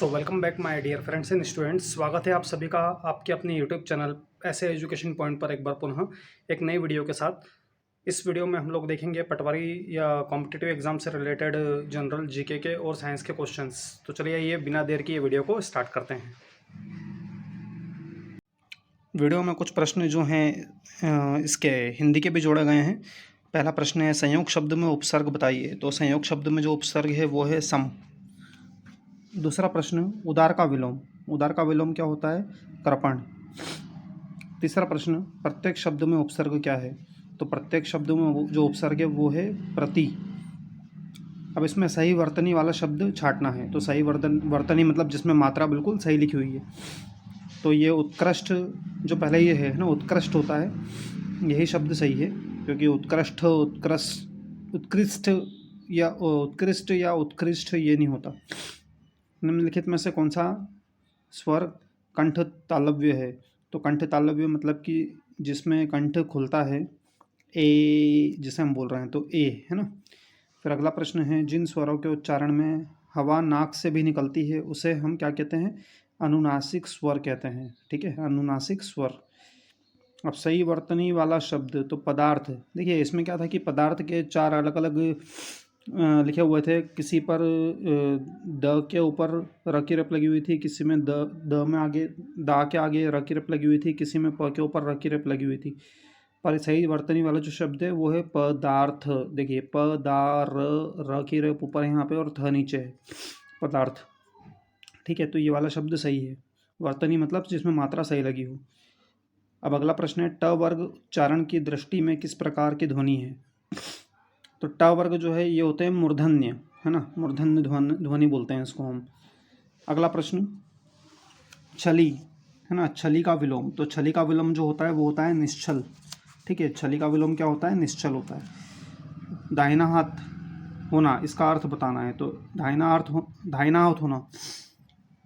Welcome back my dear friends and students. स्वागत है आप सभी का आपके अपने यूट्यूब चैनल ऐसे एजुकेशन पॉइंट पर एक बार पुनः एक नई वीडियो के साथ। इस वीडियो में हम लोग देखेंगे पटवारी या कॉम्पिटिटिव एग्जाम से रिलेटेड जनरल जीके के और साइंस के क्वेश्चंस। तो चलिए ये बिना देर की ये वीडियो को स्टार्ट करते हैं। वीडियो में कुछ प्रश्न जो हैं इसके हिंदी के भी जोड़े गए हैं। पहला प्रश्न है, संयोग शब्द में उपसर्ग बताइए। तो संयोग शब्द में जो उपसर्ग है वो है सम। दूसरा प्रश्न, उदार का विलोम। उदार का विलोम क्या होता है? कृपण। तीसरा प्रश्न, प्रत्येक शब्द में उपसर्ग क्या है? तो प्रत्येक शब्द में जो उपसर्ग है वो है प्रति। अब इसमें सही वर्तनी वाला शब्द छांटना है। तो सही वर्तनी मतलब जिसमें मात्रा बिल्कुल सही लिखी हुई है। तो ये उत्कृष्ट जो पहले ये है ना, उत्कृष्ट होता है, यही शब्द सही है, क्योंकि उत्कृष्ट उत्कृष्ट या उत्कृष्ट ये नहीं होता। निम्नलिखित में से कौन सा स्वर कंठ तालव्य है? तो कंठ तालव्य मतलब कि जिसमें कंठ खुलता है, ए जिसे हम बोल रहे हैं, तो ए है ना। फिर अगला प्रश्न है, जिन स्वरों के उच्चारण में हवा नाक से भी निकलती है उसे हम क्या कहते हैं? अनुनासिक स्वर कहते हैं। ठीक है, अनुनासिक स्वर। अब सही वर्तनी वाला शब्द, तो पदार्थ। देखिए इसमें क्या था कि पदार्थ के चार अलग अलग लिखे हुए थे। किसी पर द के ऊपर र की रप लगी हुई थी, किसी में द में आगे दा के आगे र की रप लगी हुई थी, किसी में प के ऊपर र की रप लगी हुई थी। पर सही वर्तनी वाला जो शब्द है वो है पदार्थ। देखिए प दा र की रप ऊपर है यहाँ पे और थ नीचे है, पदार्थ। ठीक है, तो ये वाला शब्द सही है। वर्तनी मतलब जिसमें मात्रा सही लगी हो। अब अगला प्रश्न है, ट वर्ग उच्चारण की दृष्टि में किस प्रकार की ध्वनि है? तो ट वर्ग जो है ये होते हैं मूर्धन्य, है ना, मूर्धन्य ध्वनि बोलते हैं इसको हम। अगला प्रश्न, छली, है ना, छली का विलोम। तो छली का विलोम जो होता है वो होता है निश्चल। ठीक है, छली का विलोम क्या होता है? निश्चल होता है। दाहिना हाथ होना, इसका अर्थ बताना है। तो दाहिना हाथ होना,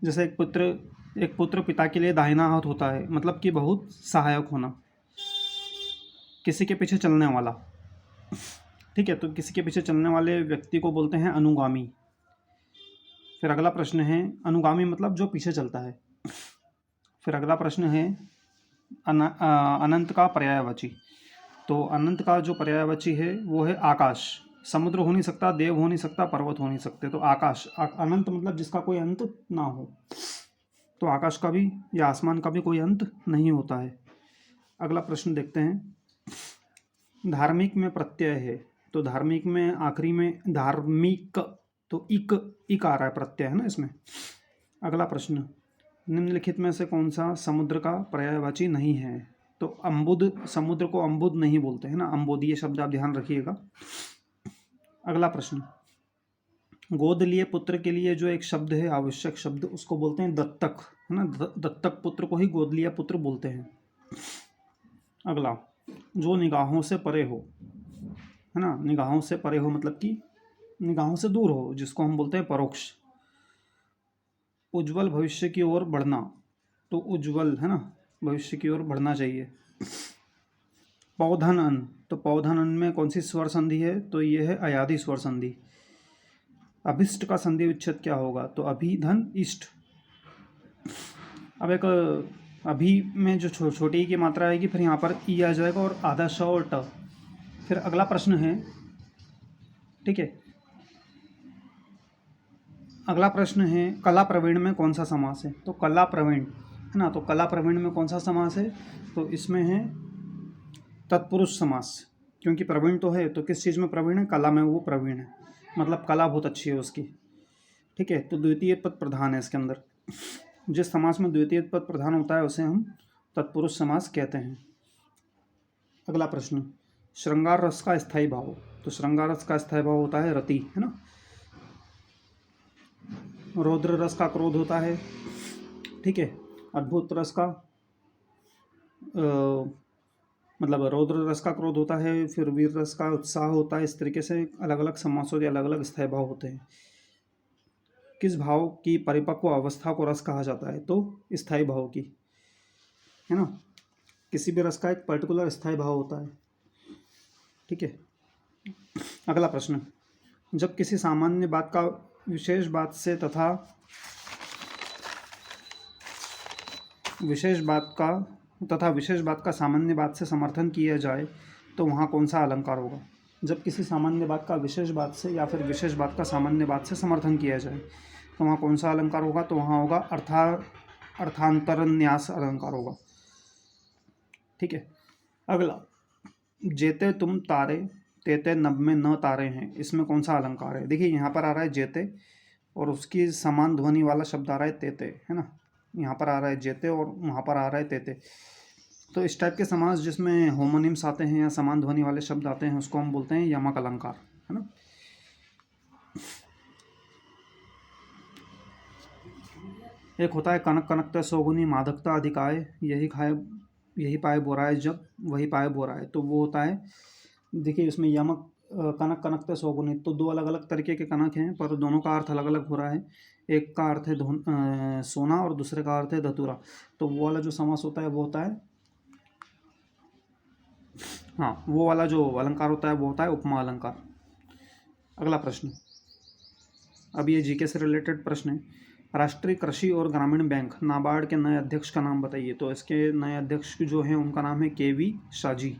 जैसे एक पुत्र पिता के लिए दाहिना हाथ होता है, मतलब कि बहुत सहायक होना, किसी के पीछे चलने वाला। ठीक है, तो किसी के पीछे चलने वाले व्यक्ति को बोलते हैं अनुगामी। फिर अगला प्रश्न है, अनुगामी मतलब जो पीछे चलता है। फिर अगला प्रश्न है, अनंत का पर्यायवाची। तो अनंत का जो पर्यायवाची है वो है आकाश। समुद्र हो नहीं सकता, देव हो नहीं सकता, पर्वत हो नहीं सकते, तो आकाश। अनंत मतलब जिसका कोई अंत ना हो। तो आकाश का भी या आसमान का भी कोई अंत नहीं होता है। अगला प्रश्न देखते हैं, धार्मिक में प्रत्यय है। तो धार्मिक में आखिरी में धार्मिक, तो इक आ रहा है, प्रत्यय है ना इसमें। अगला प्रश्न, निम्नलिखित में से कौन सा समुद्र का पर्यायवाची नहीं है? तो अम्बुद, समुद्र को अम्बुद नहीं बोलते हैं ना, अम्बुद ये शब्द आप ध्यान रखिएगा। अगला प्रश्न, गोद लिए पुत्र के लिए जो एक शब्द है, आवश्यक शब्द, उसको बोलते हैं दत्तक, है ना। दत्तक पुत्र को ही गोद लिया पुत्र बोलते हैं। अगला, जो निगाहों से परे हो, है ना, निगाहों से परे हो मतलब कि निगाहों से दूर हो, जिसको हम बोलते हैं परोक्ष। उज्जवल भविष्य की ओर बढ़ना, तो उज्जवल, है ना, भविष्य की ओर बढ़ना चाहिए। पौधन अन, तो पौधन अन में कौन सी स्वर संधि है? तो ये है अयादि स्वर संधि। अभिष्ट का संधि विच्छेद क्या होगा? तो अभि धन इष्ट। अब एक अभी में जो छोटी की मात्रा आएगी, फिर यहाँ पर ई आ जाएगा और आधा श और ट। फिर अगला प्रश्न है, ठीक है, अगला प्रश्न है, कला प्रवीण में कौन सा समास है? तो कला प्रवीण, है ना, तो कला प्रवीण में कौन सा समास है? तो इसमें है तत्पुरुष समास। क्योंकि प्रवीण तो है, तो किस चीज़ में प्रवीण है? कला में वो प्रवीण है, मतलब कला बहुत अच्छी है उसकी। ठीक है, तो द्वितीय पद प्रधान है इसके अंदर। जिस समास में द्वितीय पद प्रधान होता है उसे हम तत्पुरुष समास कहते हैं। अगला प्रश्न, श्रृंगार रस का स्थायी भाव। तो श्रृंगार रस का स्थायी भाव होता है रति, है ना। रौद्र रस का क्रोध होता है। ठीक है, अद्भुत रस का मतलब रौद्र रस का क्रोध होता है, फिर वीर रस का उत्साह होता है। इस तरीके से अलग अलग समासों के अलग अलग स्थायी भाव होते हैं। किस भाव की परिपक्व अवस्था को रस कहा जाता है? तो स्थायी भाव की, है ना। किसी भी रस का एक पर्टिकुलर स्थायी भाव होता है। ठीक है, अगला प्रश्न, जब किसी सामान्य बात का विशेष बात से तथा विशेष बात का तथा विशेष बात का सामान्य बात से समर्थन किया जाए तो वहाँ कौन सा अलंकार होगा? जब किसी सामान्य बात का विशेष बात से या फिर विशेष बात का सामान्य बात से समर्थन किया जाए तो वहाँ कौन सा अलंकार होगा? तो वहाँ होगा अर्थांतरन्यास अलंकार होगा। ठीक है। अगला, जेते तुम तारे तेते नभ में न तारे हैं, इसमें कौन सा अलंकार है? देखिए यहाँ पर आ रहा है जेते और उसकी समान ध्वनि वाला शब्द आ रहा है तेते, है ना। यहाँ पर आ रहा है जेते और वहाँ पर आ रहा है तेते। तो इस टाइप के समास जिसमें होमोनिम्स आते हैं या समान ध्वनि वाले शब्द आते हैं उसको हम बोलते हैं यमक अलंकार, है ना। एक होता है कनक कनकता सौगुनी मादकता अधिकाय, यही पाए बोराए जब वही पाए बोराए। तो वो होता है, देखिए इसमें यमक कनक कनकता सौगुनी, तो दो अलग अलग तरीके के कनक हैं पर दोनों का अर्थ अलग अलग हो रहा है। एक का अर्थ है सोना और दूसरे का अर्थ है धतूरा। तो वो वाला जो समास होता है वो होता है, हाँ, वो वाला जो अलंकार होता है वो होता है उपमा अलंकार। अगला प्रश्न, अब ये जीके से रिलेटेड प्रश्न है। राष्ट्रीय कृषि और ग्रामीण बैंक नाबार्ड के नए अध्यक्ष का नाम बताइए। तो इसके नए अध्यक्ष जो हैं उनका नाम है केवी शाजी।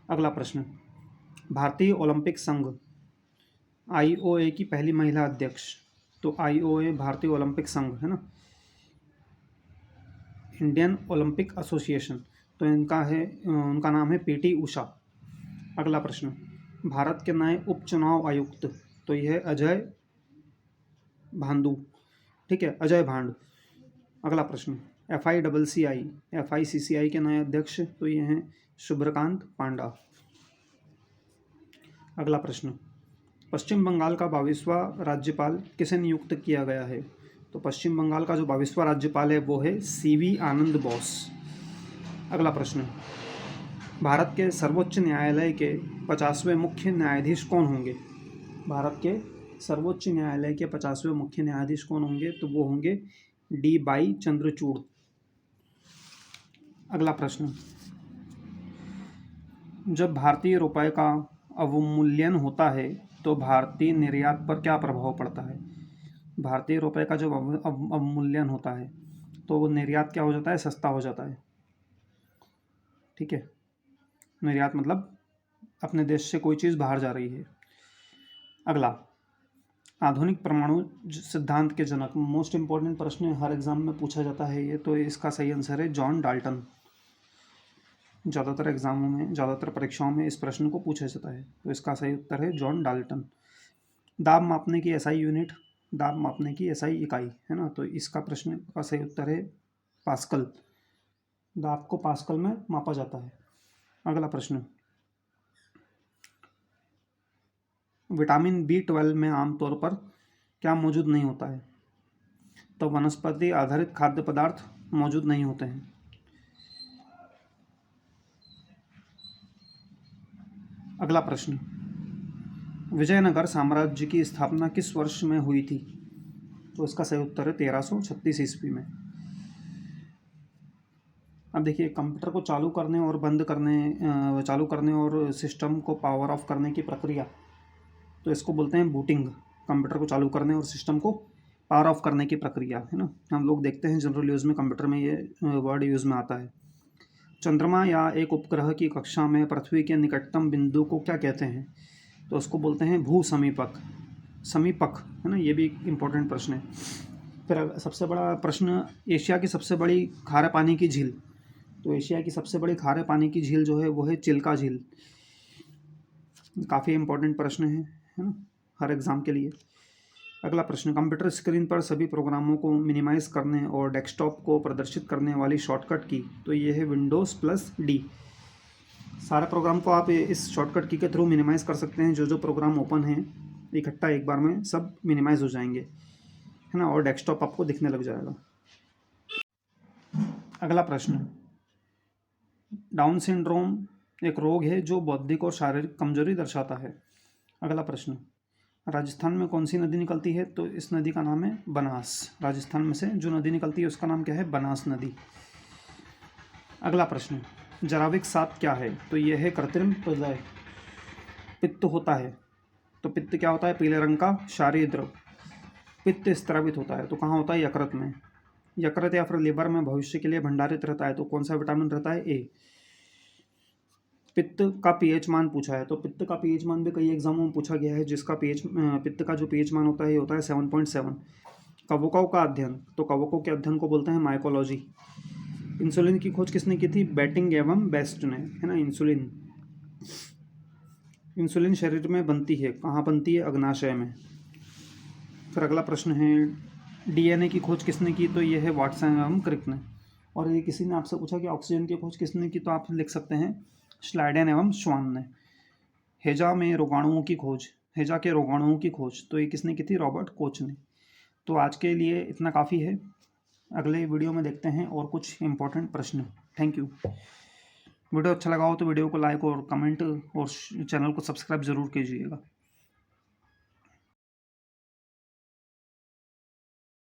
अगला प्रश्न, भारतीय ओलंपिक संघ आईओए की पहली महिला अध्यक्ष। तो आईओए भारतीय ओलंपिक संघ, है ना, इंडियन ओलंपिक एसोसिएशन। तो उनका नाम है पीटी उषा। अगला प्रश्न, भारत के नए उपचुनाव आयुक्त। तो यह है अजय भांडू, ठीक है, अजय भांड। अगला प्रश्न, एफआईसीसीआई के नए अध्यक्ष। तो ये हैं शुभ्रकांत पांडा। अगला प्रश्न, पश्चिम बंगाल का 22वां राज्यपाल किसे नियुक्त किया गया है? तो पश्चिम बंगाल का जो 22वां राज्यपाल है वो है सीवी आनंद बोस। अगला प्रश्न, भारत के सर्वोच्च न्यायालय के 50वें मुख्य न्यायाधीश कौन होंगे? भारत के सर्वोच्च न्यायालय के 50वें मुख्य न्यायाधीश कौन होंगे? तो वो होंगे डी वाई चंद्रचूड़। अगला प्रश्न, जब भारतीय रुपये का अवमूल्यन होता है तो भारतीय निर्यात पर क्या प्रभाव पड़ता है? भारतीय रुपये का जब अवमूल्यन होता है तो वो निर्यात क्या हो जाता है? सस्ता हो जाता है। ठीक है, निर्यात मतलब अपने देश से कोई चीज़ बाहर जा रही है। अगला, आधुनिक परमाणु सिद्धांत के जनक। मोस्ट इंपॉर्टेंट प्रश्न है, हर एग्जाम में पूछा जाता है ये। तो इसका सही आंसर है जॉन डाल्टन। ज़्यादातर एग्जामों में, ज़्यादातर परीक्षाओं में इस प्रश्न को पूछा जाता है। तो इसका सही उत्तर है जॉन डाल्टन। दाब मापने की एसआई यूनिट, दाब मापने की एसआई इकाई, है ना। तो इसका प्रश्न का सही उत्तर है पास्कल। दाब को पास्कल में मापा जाता है। अगला प्रश्न, विटामिन B12 में आमतौर पर क्या मौजूद नहीं होता है? तो वनस्पति आधारित खाद्य पदार्थ मौजूद नहीं होते हैं। अगला प्रश्न, विजयनगर साम्राज्य की स्थापना किस वर्ष में हुई थी? तो इसका सही उत्तर है 1336 ईस्वी में। अब देखिए, कंप्यूटर को चालू करने और बंद करने, चालू करने और सिस्टम को पावर ऑफ करने की प्रक्रिया, तो इसको बोलते हैं बूटिंग। कंप्यूटर को चालू करने और सिस्टम को पावर ऑफ करने की प्रक्रिया, है ना। हम लोग देखते हैं जनरल यूज़ में, कंप्यूटर में ये वर्ड यूज़ में आता है। चंद्रमा या एक उपग्रह की कक्षा में पृथ्वी के निकटतम बिंदु को क्या कहते हैं? तो उसको बोलते हैं भू समीपक, है ना। ये भी इम्पोर्टेंट प्रश्न है। फिर सबसे बड़ा प्रश्न, एशिया की सबसे बड़ी खारे पानी की झील। तो एशिया की सबसे बड़ी खारे पानी की झील जो है वो है चिल्का झील। काफ़ी इम्पोर्टेंट प्रश्न है ना, हर एग्ज़ाम के लिए। अगला प्रश्न, कंप्यूटर स्क्रीन पर सभी प्रोग्रामों को मिनिमाइज़ करने और डेस्कटॉप को प्रदर्शित करने वाली शॉर्टकट की। तो ये है Windows+D। सारे प्रोग्राम को आप इस शॉर्टकट की के थ्रू मिनिमाइज़ कर सकते हैं। जो जो प्रोग्राम ओपन हैं इकट्ठा एक बार में सब मिनिमाइज़ हो जाएंगे, है ना, और डेस्कटॉप आपको दिखने लग जाएगा। अगला प्रश्न, डाउन सिंड्रोम एक रोग है जो बौद्धिक और शारीरिक कमजोरी दर्शाता है। अगला प्रश्न, राजस्थान में कौन सी नदी निकलती है? तो इस नदी का नाम है बनास। राजस्थान में से जो नदी निकलती है उसका नाम क्या है? बनास नदी। अगला प्रश्न, जराविक सात क्या है? तो यह है कृत्रिम हृदय। पित्त होता है, तो पित्त क्या होता है? पीले रंग का क्षारीय द्रव। पित्त स्त्रावित होता है, तो कहाँ होता है? यकृत में। यकृत या फिर लिवर में भविष्य के लिए भंडारित रहता है तो कौन सा विटामिन रहता है? ए। पित्त का पीएच मान पूछा है, तो पित्त का पीएच मान भी कई एग्जामों में पूछा गया है, जिसका पित्त का जो पीएच मान होता है ये होता है 7.7। कवकों का अध्ययन, तो कवकों के अध्ययन को बोलते हैं माइकोलॉजी। इंसुलिन की खोज किसने की थी? बेटिंग एवं बेस्ट ने, है ना। इंसुलिन शरीर में बनती है, कहाँ बनती है? अग्नाशय में। फिर अगला प्रश्न है डीएनए की खोज किसने की? तो ये है वाटसन एवं क्रिक ने। और ये किसी ने आपसे पूछा कि ऑक्सीजन की खोज किसने की, तो आप लिख सकते हैं श्लाइडेन एवं श्वान ने। हेजा के रोगाणुओं की खोज, तो ये किसने की थी? रॉबर्ट कोच ने। तो आज के लिए इतना काफ़ी है, अगले वीडियो में देखते हैं और कुछ इंपॉर्टेंट प्रश्न। Thank you. वीडियो अच्छा लगा हो तो वीडियो को लाइक और कमेंट और चैनल को सब्सक्राइब ज़रूर कीजिएगा।